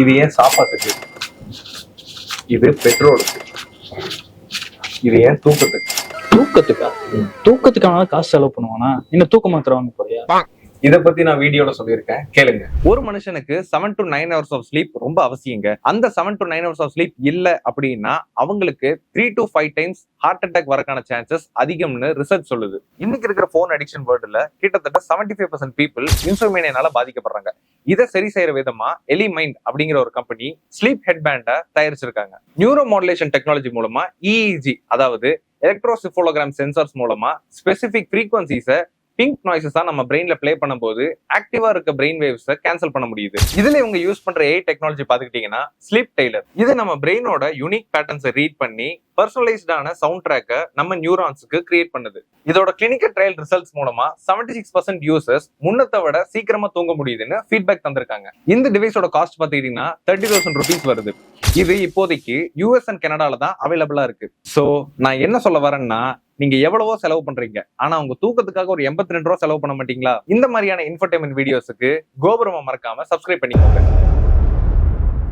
இது ஏன் சாப்பாட்டுக்கு, இது பெட்ரோலுக்கு, இது ஏன் தூக்கத்துக்கு. தூக்கத்துக்கா? தூக்கத்துக்கான காசு செலவு பண்ணுவானா? என்ன தூக்க மாத்திரை வாங்க போறியா? இத பத்தி நான் வீடியோல சொல்லியிருக்கேன், கேளுங்க. ஒரு மனுஷனுக்கு 7 to 9 hours ஆஃப் ஸ்லீப் ரொம்ப அவசியங்க. அந்த 7 to 9 hours ஆஃப் ஸ்லீப் இல்ல அப்படின்னா அவங்களுக்கு 3 to 5 times ஹார்ட் அட்டாக் வரக்கான சான்சஸ் அதிகம்னு ரிசர்ச் சொல்லுது. இன்னைக்கு இருக்கிற போன் அடிக்ஷன் வேர்ல்டுல கிட்டத்தட்ட 75% பீப்புள் இன்சோமேனியால பாதிக்கப்படுறாங்க. இதை சரி செய்யற விதமா எலிமைண்ட் அப்படிங்கிற ஒரு கம்பெனி ஸ்லீப் ஹெட் பேண்ட தயாரிச்சிருக்காங்க. நியூரோ மாடுலேஷன் டெக்னாலஜி மூலமா EEG, அதாவது எலக்ட்ரோசிஃபோலோகிராம் சென்சார்ஸ் மூலமா ஸ்பெசிபிக் ஃப்ரீக்வன்சிஸை பிங்க் நாய்ஸஸா நம்ம பிரெயின்ல பிளே பண்ணும்போது ஆக்டிவா இருக்க பிரெயின் வேவ்ஸை கேன்சல் பண்ண முடியுது. இதுல இவங்க யூஸ் பண்ற AI டெக்னாலஜி பாத்துக்கிட்டீங்கன்னா ஸ்லீப் டெய்லர். இது நம்ம பிரெயினோட யூனிக் பேட்டர்ன்ஸை ரீட் பண்ணி பர்சனலைஸ்டான சவுண்ட் ட்ராக்கை நம்ம நியூரான்ஸுக்கு கிரியேட் பண்ணுது. இதோட கிளினிக்கல் ட்ரையல் ரிசல்ட்ஸ் மூலமா 76% யூசர்ஸ் முன்னத்தை விட சீக்கிரமா தூங்க முடியுதுன்னு ஃபீட்பேக் தந்திருக்காங்க. இந்த டிவைஸோட காஸ்ட் பாத்தீங்கன்னா 30,000 rupees வருது. இது இப்போதைக்கு US அண்ட் கனடால தான் அவைலபிளா இருக்கு. சோ நான் என்ன சொல்ல வரேன்னா, நீங்க எவ்வளவோ செலவு பண்றீங்க, ஆனா உங்க தூக்கத்துக்காக ஒரு 82 ரூபா செலவு பண்ண மாட்டீங்களா? இந்த மாதிரியான இன்ஃபர்டைன்மெண்ட் வீடியோஸுக்கு கோபுரமா மறக்காம சப்ஸ்கிரைப் பண்ணிக்கோங்க.